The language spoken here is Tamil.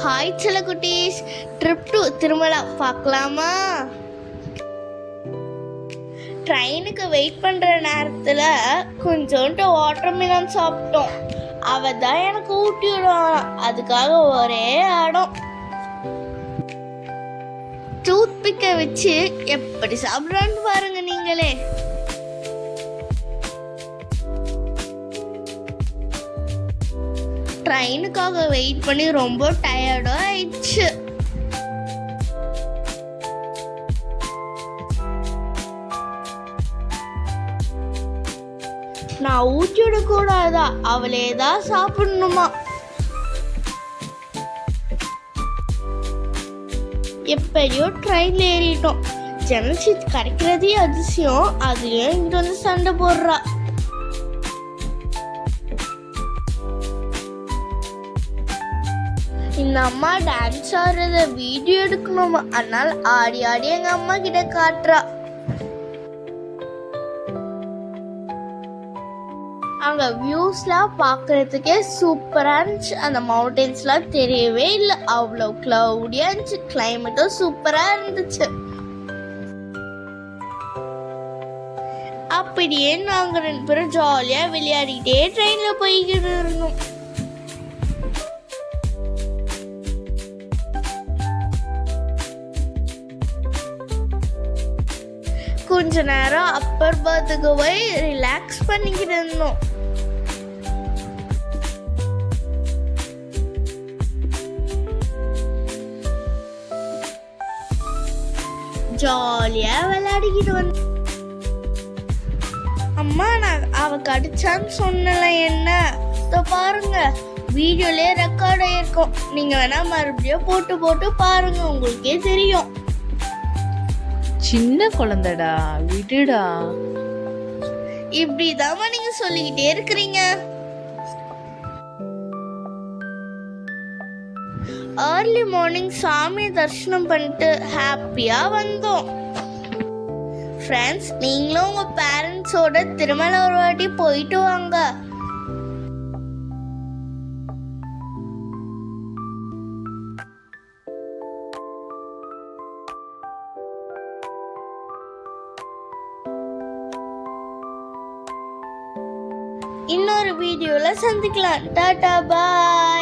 ஹாய் செல்ல குட்டீஸ், ட்ரிப் டு திருமலா பார்க்கலாமா? ட்ரெயினுக்கு வெயிட் பண்ணுற நேரத்தில் கொஞ்சோண்டு வாட்டர்மெலன் சாப்பிட்டோம். அவ தான் எனக்கு ஊட்டி விடுவான். அதுக்காக ஒரே ஆடம். டூத் பிக்கை வச்சு எப்படி சாப்பிட்றான்னு பாருங்க நீங்களே. ட்ரெயினுக்காக வெயிட் பண்ணி ரொம்ப டயர்டும் ஆயிடுச்சு. நான் ஊட்டி விடக்கூடாதா, அவளே தான் சாப்பிடணுமா? எப்படியோ ட்ரெயின்ல ஏறிட்டோம். ஜன்னல் சீட் கிடைக்கிறதே அதிசயம். அதுலயும் இங்கிட்ட வந்து சண்டை போடுறா. இந்த அம்மா டான்ஸ் ஆடுறத வீடியோ எடுக்கணுமா, அதனால ஆடி ஆடி எங்க அம்மா கிட்ட காட்டுறா. அங்க வியூஸ்லாம் பார்க்கறதுக்கே சூப்பரா இருந்துச்சு. அந்த மவுண்டன்ஸ்லாம் தெரியவே இல்லை, அவ்வளோ கிளவுடியா இருந்துச்சு. கிளைமேட்டும் சூப்பரா இருந்துச்சு. அப்படியே நாங்க 2 பேரும் ஜாலியா விளையாடிட்டே ட்ரெயின்ல போய்கிட்டு இருந்தோம். கொஞ்ச நேரம் அப்பர் பாத்துக்கு போய் ரிலாக்ஸ் பண்ணிக்கிட்டு இருந்தோம். ஜாலியா விளையாடிக்கிட்டு வந்தோம். அம்மா, நான் அவ கடிச்சான்னு சொன்னல, என்ன பாருங்க, வீடியோலயே ரெக்கார்ட் ஆயிருக்கும். நீங்க வேணா மறுபடியும் போட்டு போட்டு பாருங்க, உங்களுக்கே தெரியும். சின்ன குழந்தைடா, விடுடா. இப்படிதாம்மா நீங்க சொல்லிக்கிட்டே இருக்கிறீங்க. ஏர்லி மார்னிங் சாமி தரிசனம் பண்ணிட்டு ஹாப்பியா வந்தோம். ஃப்ரெண்ட்ஸ், நீங்களும் உங்க பேரண்ட்ஸோட திருமலை ஒரு வாட்டி போயிட்டு வாங்க. இன்னொரு வீடியோல சந்திக்கலாம். டாடா, பாய்.